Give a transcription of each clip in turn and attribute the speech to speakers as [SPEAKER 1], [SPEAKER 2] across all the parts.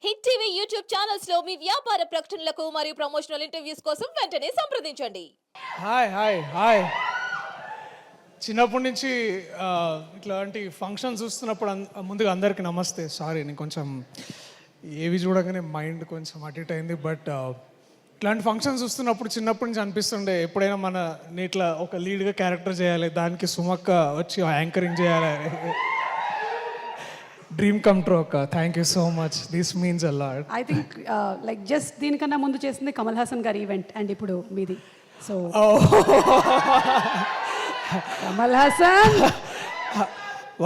[SPEAKER 1] Hit TV YouTube channels లో మీ వ్యాపార ప్రకటనలకు మరియు ప్రమోషనల్ ఇంటర్వ్యూస్ కోసం వెంటనే సంప్రదించండి.
[SPEAKER 2] Hi hi hi. చిన్నప్పటి నుంచి ఇట్లాంటి ఫంక్షన్స్ చూస్తున్నప్పుడు ముందుగా అందరికీ నమస్తే. సారీ, నేను కొంచెం ఏవి చూడగానే మైండ్ కొంచెం అటు ఇటు అయింది. బట్ ఇట్లాంటి ఫంక్షన్స్ చూస్తున్నప్పుడు చిన్నప్పటి నుంచి అనిపిస్తుండే ఎప్పుడైనా మన ఇట్లా ఒక లీడ్గా క్యారెక్టర్ చేయాలి, దానికి సుమక్క వచ్చి యాంకరింగ్ చేయాలి. డ్రీమ్ కమ్ ట్రూ అక్క. Thank you so much. This means a lot.
[SPEAKER 3] I think like just దీనికన్నా ముందు చేసింది కమల్ హాసన్ గారి ఈవెంట్ అండ్ ఇప్పుడు మీది. సో కమల్ హాసన్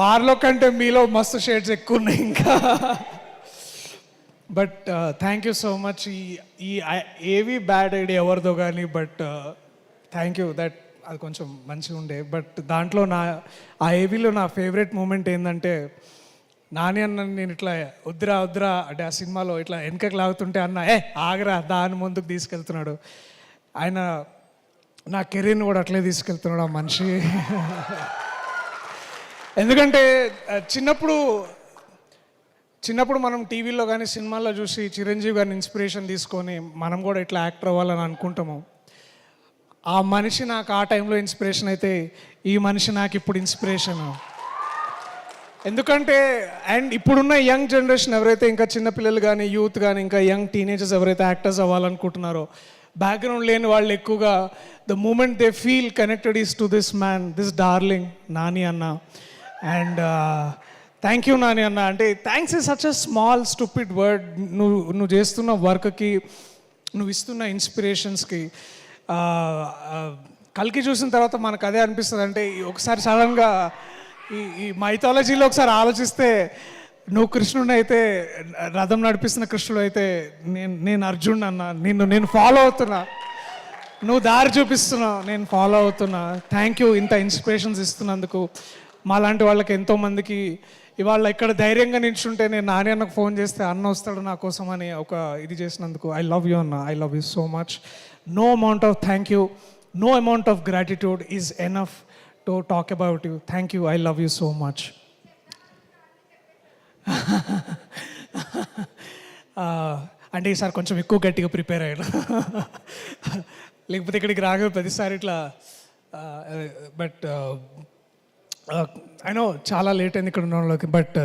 [SPEAKER 2] వారిలో కంటే మీలో మస్తు షేడ్స్ ఎక్కువ ఉన్నాయి ఇంకా. But thank you so much. ఈ ఏవి బ్యాడ్ ఐడియా ఎవరిదో కానీ, బట్ థ్యాంక్ యూ దట్ అది కొంచెం మంచిగా ఉండే. బట్ దాంట్లో ఆ ఏవీలో నా ఫేవరెట్ మూమెంట్ ఏంటంటే, నాని అన్న నేను ఇట్లా వద్దురా వద్దురా అంటే ఆ సినిమాలో ఇట్లా వెనకకి లాగుతుంటే అన్న ఆగరా దాని ముందుకు తీసుకెళ్తున్నాడు. ఆయన నా కెరీర్ని కూడా అట్లే తీసుకెళ్తున్నాడు ఆ మనిషి. ఎందుకంటే చిన్నప్పుడు మనం టీవీలో కానీ సినిమాల్లో చూసి చిరంజీవి గారిని ఇన్స్పిరేషన్ తీసుకొని మనం కూడా ఇట్లా యాక్టర్ అవ్వాలని అనుకుంటాము. ఆ మనిషి నాకు ఆ టైంలో ఇన్స్పిరేషన్ అయితే, ఈ మనిషి నాకు ఇప్పుడు ఇన్స్పిరేషన్. ఎందుకంటే అండ్ ఇప్పుడున్న యంగ్ జనరేషన్ ఎవరైతే ఇంకా చిన్నపిల్లలు కానీ యూత్ కానీ ఇంకా యంగ్ టీనేజర్స్ ఎవరైతే యాక్టర్స్ అవ్వాలనుకుంటున్నారో, బ్యాక్గ్రౌండ్ లేని వాళ్ళు ఎక్కువగా the moment they feel connected is to this man, this darling Nani అన్న. అండ్ థ్యాంక్ యూ నాని అన్న. అంటే thanks is such a small stupid word. నువ్వు చేస్తున్న వర్క్కి, నువ్వు ఇస్తున్న ఇన్స్పిరేషన్స్కి. కల్కి చూసిన తర్వాత మనకు అదే అనిపిస్తుంది. అంటే ఒకసారి సడన్గా ఈ మైథాలజీలో ఒకసారి ఆలోచిస్తే, నువ్వు కృష్ణుడు అయితే, రథం నడిపిస్తున్న కృష్ణుడు అయితే, నేను అర్జున్ అన్న. నేను ఫాలో అవుతున్నా, నువ్వు దారి చూపిస్తున్నావు, నేను ఫాలో అవుతున్నా. థ్యాంక్ యూ ఇంత ఇన్స్పిరేషన్స్ ఇస్తున్నందుకు. మాలాంటి వాళ్ళకి ఎంతోమందికి ఇవాళ ఇక్కడ ధైర్యంగా నిల్చుంటే, నేను నాని అన్నకు ఫోన్ చేస్తే అన్న వస్తాడు నా కోసం అని ఒక ఇది చేసినందుకు ఐ లవ్ యూ అన్న. I love you so much. No amount of thank you, no amount of gratitude is enough to talk about you. Thank you. I love you so much. అంటే ఈసారి కొంచెం ఎక్కువ గట్టిగా ప్రిపేర్ అయ్యాను. లేకపోతే ఇక్కడికి రాగా ప్రతిసారి ఇట్లా. బట్ ఐ నో చాలా లేట్ అయింది ఇక్కడ ఉన్న వాళ్ళకి. బట్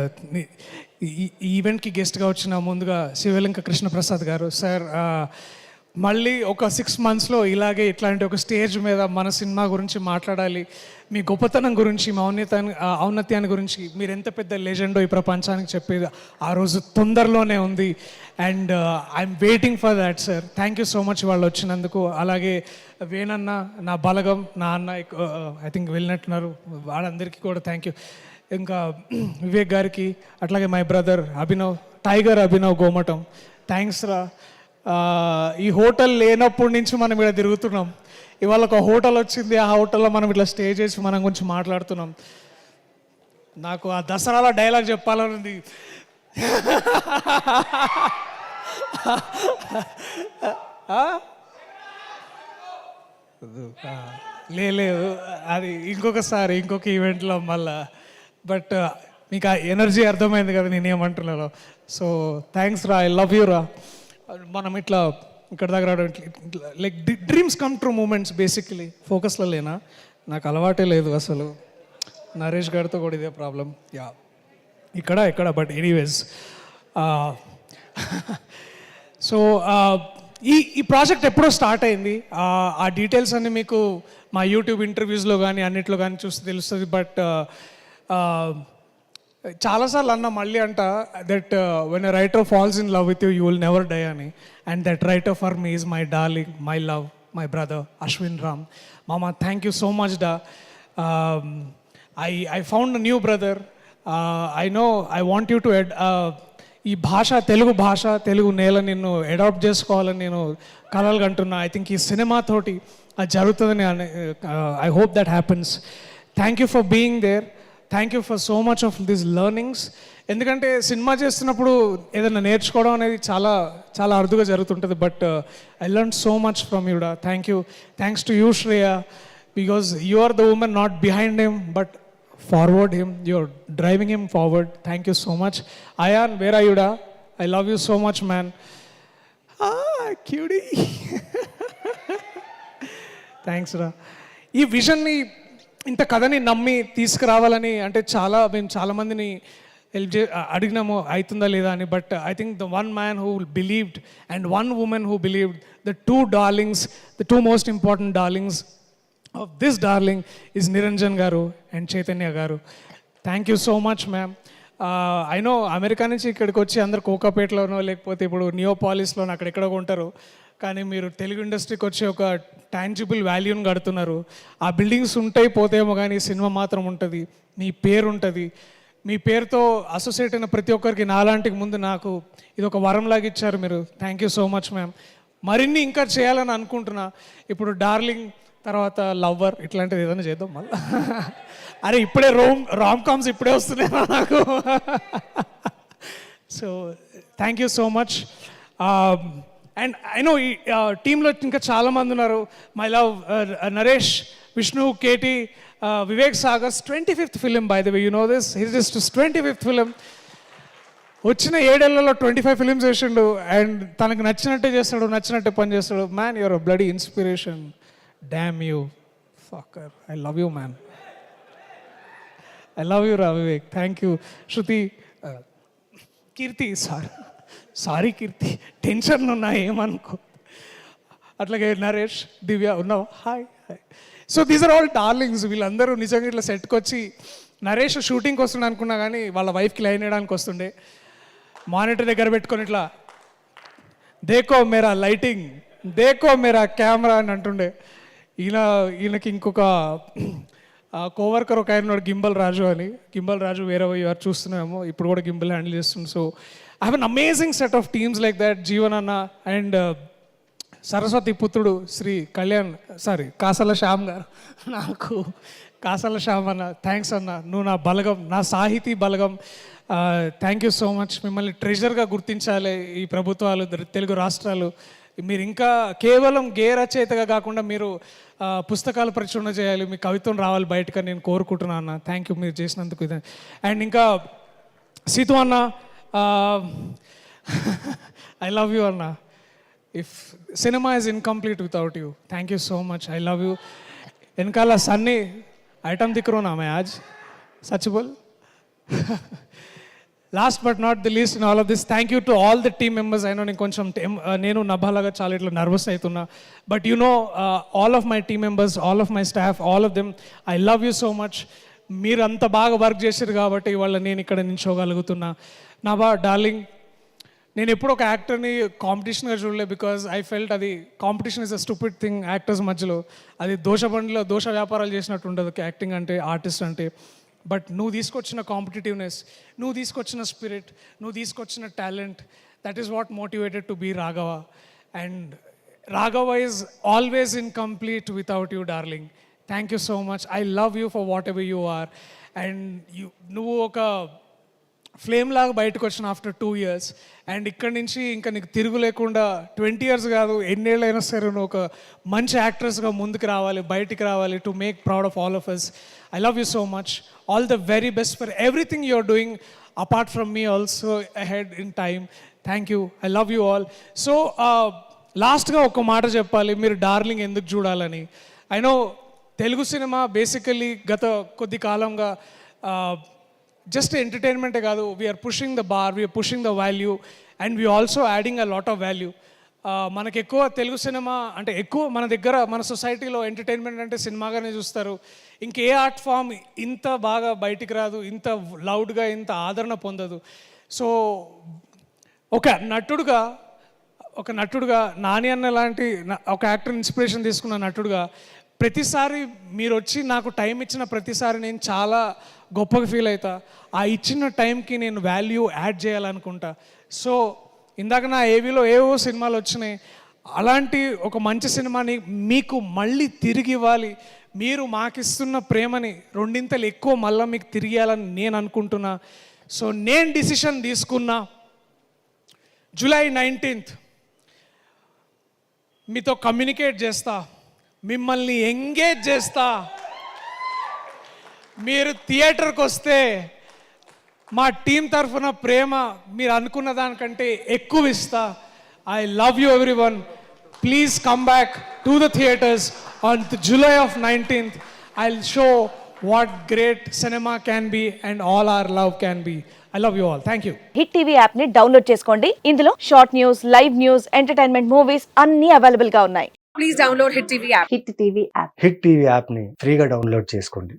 [SPEAKER 2] ఈ ఈవెంట్కి గెస్ట్గా వచ్చిన ముందుగా శివలింక కృష్ణప్రసాద్ గారు సార్, మళ్ళీ ఒక 6 monthsలో ఇలాగే ఇట్లాంటి ఒక స్టేజ్ మీద మన సినిమా గురించి మాట్లాడాలి, మీ గొప్పతనం గురించి, మీ ఔన్నత్యాన్ని గురించి, మీరు ఎంత పెద్ద లెజెండో ఈ ప్రపంచానికి చెప్పేది ఆ రోజు తొందరలోనే ఉంది. And I'm waiting for that sir. Thank you so much వాళ్ళు వచ్చినందుకు. అలాగే వేణన్న, నా బలగం, నా అన్న ఐ థింక్ వెళ్ళినట్టున్నారు, వాళ్ళందరికీ కూడా థ్యాంక్ యూ. ఇంకా వివేక్ గారికి, అట్లాగే my brother Abhinav, tiger Abhinav Gomatam, thanks రా. ఈ హోటల్ లేనప్పటి నుంచి మనం ఇక్కడ తిరుగుతున్నాం. ఇవాళ ఒక హోటల్ వచ్చింది, ఆ హోటల్లో మనం ఇట్లా స్టే చేసి మనం గురించి మాట్లాడుతున్నాం. నాకు ఆ దసరాలో డైలాగ్ చెప్పాలనుంది. లేదు, అది ఇంకొకసారి ఇంకొక ఈవెంట్లో మళ్ళా. బట్ మీకు ఆ ఎనర్జీ అర్థమైంది కదా నేనేమంటున్నాను. సో థ్యాంక్స్ రా. ఐ లవ్ యూ రా. మనం ఇట్లా ఇక్కడ దగ్గర like dreams come true moments. Basically ఫోకస్లో లేనా, నాకు అలవాటే లేదు అసలు. నరేష్ గారితో కూడా ఇదే ప్రాబ్లం. యా ఇక్కడ బట్ ఎనీవేస్. సో ఈ ప్రాజెక్ట్ ఎప్పుడో స్టార్ట్ అయింది. ఆ డీటెయిల్స్ అన్నీ మీకు మా యూట్యూబ్ ఇంటర్వ్యూస్లో కానీ అన్నిట్లో కానీ చూస్తే తెలుస్తుంది. బట్ చాలాసార్లు అన్న మళ్ళీ అంట that when a writer falls in love with you, you will never die అని. And that writer for me is my darling, my love, my brother Ashwin Ram. మామ థ్యాంక్ యూ సో మచ్ డా. I found a new brother. I know I want you to ఈ భాష, తెలుగు భాష, తెలుగు నేల నిన్ను adapt చేసుకోవాలని నేను కలలు కంటున్నా. ఐ థింక్ ఈ సినిమాతోటి అది జరుగుతుందని I hope that happens. Thank you for being there. Thank you for so much of this learnings. ఎందుకంటే సినిమా చేస్తున్నప్పుడు ఏదైనా నేర్చుకోవడం అనేది చాలా చాలా అరుదుగా జరుగుతుంటుంది. But I learn so much from యూడా. Thank you. Thanks to you Shreya, because you are the women not behind him but forward him, you're driving him forward. Thank you so much. Ayan, where are you da? I love you so much man. QD. Thanks రా. ఈ విజన్ని, ఇంత కథని నమ్మి తీసుకురావాలని అంటే మేము చాలామందిని అడిగినాము అవుతుందా లేదా అని. But I think the one man who believed and one women who believed, the two darlings, the two most important darlings of this darling is Niranjan గారు అండ్ చైతన్య గారు. Thank you so much ma'am. I know America నుంచి ఇక్కడికి వచ్చి అందరు కోకాపేటలోనో లేకపోతే ఇప్పుడు నియోపాలిస్లోనో అక్కడెక్కడో ఉంటారు, కానీ మీరు తెలుగు ఇండస్ట్రీకి వచ్చి ఒక టాంజిబుల్ వాల్యూని కడుతున్నారు. ఆ బిల్డింగ్స్ ఉంటాయి పోతేమో, కానీ సినిమా మాత్రం ఉంటుంది, మీ పేరు ఉంటుంది. మీ పేరుతో అసోసియేట్ అయిన ప్రతి ఒక్కరికి నాలాంటికి ముందు నాకు ఇది ఒక వరంలాగా ఇచ్చారు మీరు. Thank you so much ma'am. మరిన్ని ఇంకా చేయాలని అనుకుంటున్నా. ఇప్పుడు డార్లింగ్ తర్వాత లవ్వర్ ఇట్లాంటిది ఏదైనా చేద్దాం మళ్ళీ. అరే ఇప్పుడే రామ్ కామ్స్ ఇప్పుడే వస్తున్నాయి నాకు. So thank you so much. And I know ఈ టీంలో ఇంకా చాలామంది ఉన్నారు. My love Naresh, Vishnu, KT, Vivek Sagar's 25th film by the way, you know this. His is 25th film. వచ్చిన 7 ఏళ్లలో 25 ఫిలిమ్స్ చేసిండు అండ్ తనకు నచ్చినట్టే చేస్తాడు, నచ్చినట్టే పని చేస్తాడు. Man, your a bloody inspiration. Damn you fucker. I love you man. I love you రా Vivek. Thank you. Shruti, Keerthi, sorry Keerthi, tension ఉన్నా ఏమనుకో. అట్లాగే నరేష్, దివ్య ఉన్నావా? Hi hi. So these are all darlings. వీళ్ళందరూ నిజంగా ఇట్లా సెట్కి వచ్చి, నరేష్ షూటింగ్కి వస్తుండే అనుకున్నా కానీ వాళ్ళ వైఫ్కి లైన్ వేయడానికి వస్తుండే. మానిటర్ దగ్గర పెట్టుకొని ఇట్లా దేకో మేరా లైటింగ్, దేకో మేరా కెమెరా అని అంటుండే. ఈయనకి ఇంకొక కోవర్కర్ ఒక ఆయన గింబల్ రాజు అని. గింబల్ రాజు వేరే వారు చూస్తున్నామో, ఇప్పుడు కూడా గింబల్ హ్యాండిల్ చేస్తుంది. So I have an amazing set of teams like that. Jeevan అన్న అండ్ సరస్వతి పుత్రుడు శ్రీ కాసల శ్యామ్ గారు. నాకు కాసల శ్యామ్ అన్న, థ్యాంక్స్ అన్న, నువ్వు నా బలగం, నా సాహితీ బలగం. Thank you so much. మిమ్మల్ని ట్రెజర్గా గుర్తించాలి ఈ ప్రభుత్వాలు, తెలుగు రాష్ట్రాలు. మీరు ఇంకా కేవలం రచయితగా కాకుండా మీరు పుస్తకాలు ప్రచురణ చేయాలి, మీ కవిత్వం రావాలి బయటకు నేను కోరుకుంటున్నాను అన్న. థ్యాంక్ యూ మీరు చేసినందుకు. ఇది అండ్ ఇంకా సీతు అన్న, ఐ లవ్ యూ అన్న. If cinema is incomplete without you. Thank you so much. I love you. వెనకాల సన్నీ ఐటమ్ దిక్కు నా మే ఆజ్ సచ్ బోల్. Last but not the least in all of this, thank you to all the team members. అయినా నేను కొంచెం నేను నభాలాగా చాలా ఇట్లా నర్వస్ అవుతున్నా. But you know all of my team members, all of my staff, all of them, I love you so much. మీరు అంత బాగా వర్క్ చేశారు కాబట్టి ఇవాళ నేను ఇక్కడ నిల్చోగలుగుతున్నా. నభా డార్లింగ్, నేను ఎప్పుడు ఒక యాక్టర్ని కాంపిటీషన్గా చూడలే. బికాజ్ ఐ ఫెల్ట్ అది competition is a stupid thing actors మధ్యలో. అది దోష వ్యాపారాలు చేసినట్టు ఉండదు యాక్టింగ్ అంటే, ఆర్టిస్ట్ అంటే. బట్ నువ్వు తీసుకొచ్చిన కాంపిటేటివ్నెస్, నువ్వు తీసుకొచ్చిన స్పిరిట్, నువ్వు తీసుకొచ్చిన talent, that is what motivated to be Raghava. And Raghava is always incomplete without you darling. Thank you so much. I love you for whatever you are. And నువ్వు ఒక flame లాగా బయటకు వచ్చిన ఆఫ్టర్ 2 years. అండ్ ఇక్కడి నుంచి ఇంకా నీకు తిరుగు లేకుండా 20 years కాదు, ఎన్నేళ్ళైనా సరే నువ్వు ఒక మంచి యాక్ట్రెస్గా ముందుకు రావాలి, బయటికి రావాలి, to make proud of all of us. I love you so much. All the very best for everything you are doing apart from me also ahead in time. Thank you. I love you all. So లాస్ట్గా ఒక మాట చెప్పాలి, మీరు darling ఎందుకు చూడాలని. I know Telugu cinema basically గత కొద్ది కాలంగా జస్ట్ ఎంటర్టైన్మెంటే కాదు, we're pushing the bar, we're pushing the value, and we also adding a lot of value. మనకు ఎక్కువ తెలుగు సినిమా అంటే ఎక్కువ మన దగ్గర మన సొసైటీలో ఎంటర్టైన్మెంట్ అంటే సినిమాగానే చూస్తారు. ఇంకే ఆర్ట్ ఫామ్ ఇంత బాగా బయటికి రాదు, ఇంత లౌడ్గా, ఇంత ఆదరణ పొందదు. సో ఒక నటుడుగా నాని అన్న లాంటి ఒక యాక్టర్ ఇన్స్పిరేషన్ తీసుకున్న నటుడుగా ప్రతిసారి మీరు వచ్చి నాకు టైం ఇచ్చిన ప్రతిసారి నేను చాలా గొప్పగా ఫీల్ అవుతా. ఆ ఇచ్చిన టైంకి నేను వాల్యూ యాడ్ చేయాలనుకుంటా. సో ఇందాక నా ఏవీలో ఏవో సినిమాలు వచ్చినాయి, అలాంటి ఒక మంచి సినిమాని మీకు మళ్ళీ తిరిగి ఇవ్వాలి. మీరు మాకిస్తున్న ప్రేమని 2 ఎక్కువ మళ్ళీ మీకు తిరిగి ఇవ్వాలని నేను అనుకుంటున్నా. సో నేను డిసిషన్ తీసుకున్నా, July 19th మీతో కమ్యూనికేట్ చేస్తా, మిమ్మల్ని ఎంగేజ్ చేస్తా. మీరు థియేటర్కి వస్తే మా టీం తరఫున ప్రేమ మీరు అనుకున్న దానికంటే ఎక్కువ ఇస్తా. I love you everyone. Please come back to the theatres on July 19th. I'll show what great cinema can be and all our love can be. I love you all. Thank you.
[SPEAKER 4] Hit TV app ని download చేసుకోండి. ఇందులో short news, live news, entertainment movies అన్ని available గా ఉన్నాయి.
[SPEAKER 5] Please download Hit TV app.
[SPEAKER 4] Hit TV app.
[SPEAKER 6] Hit TV యాప్ని ఫ్రీగా download చేసుకోండి.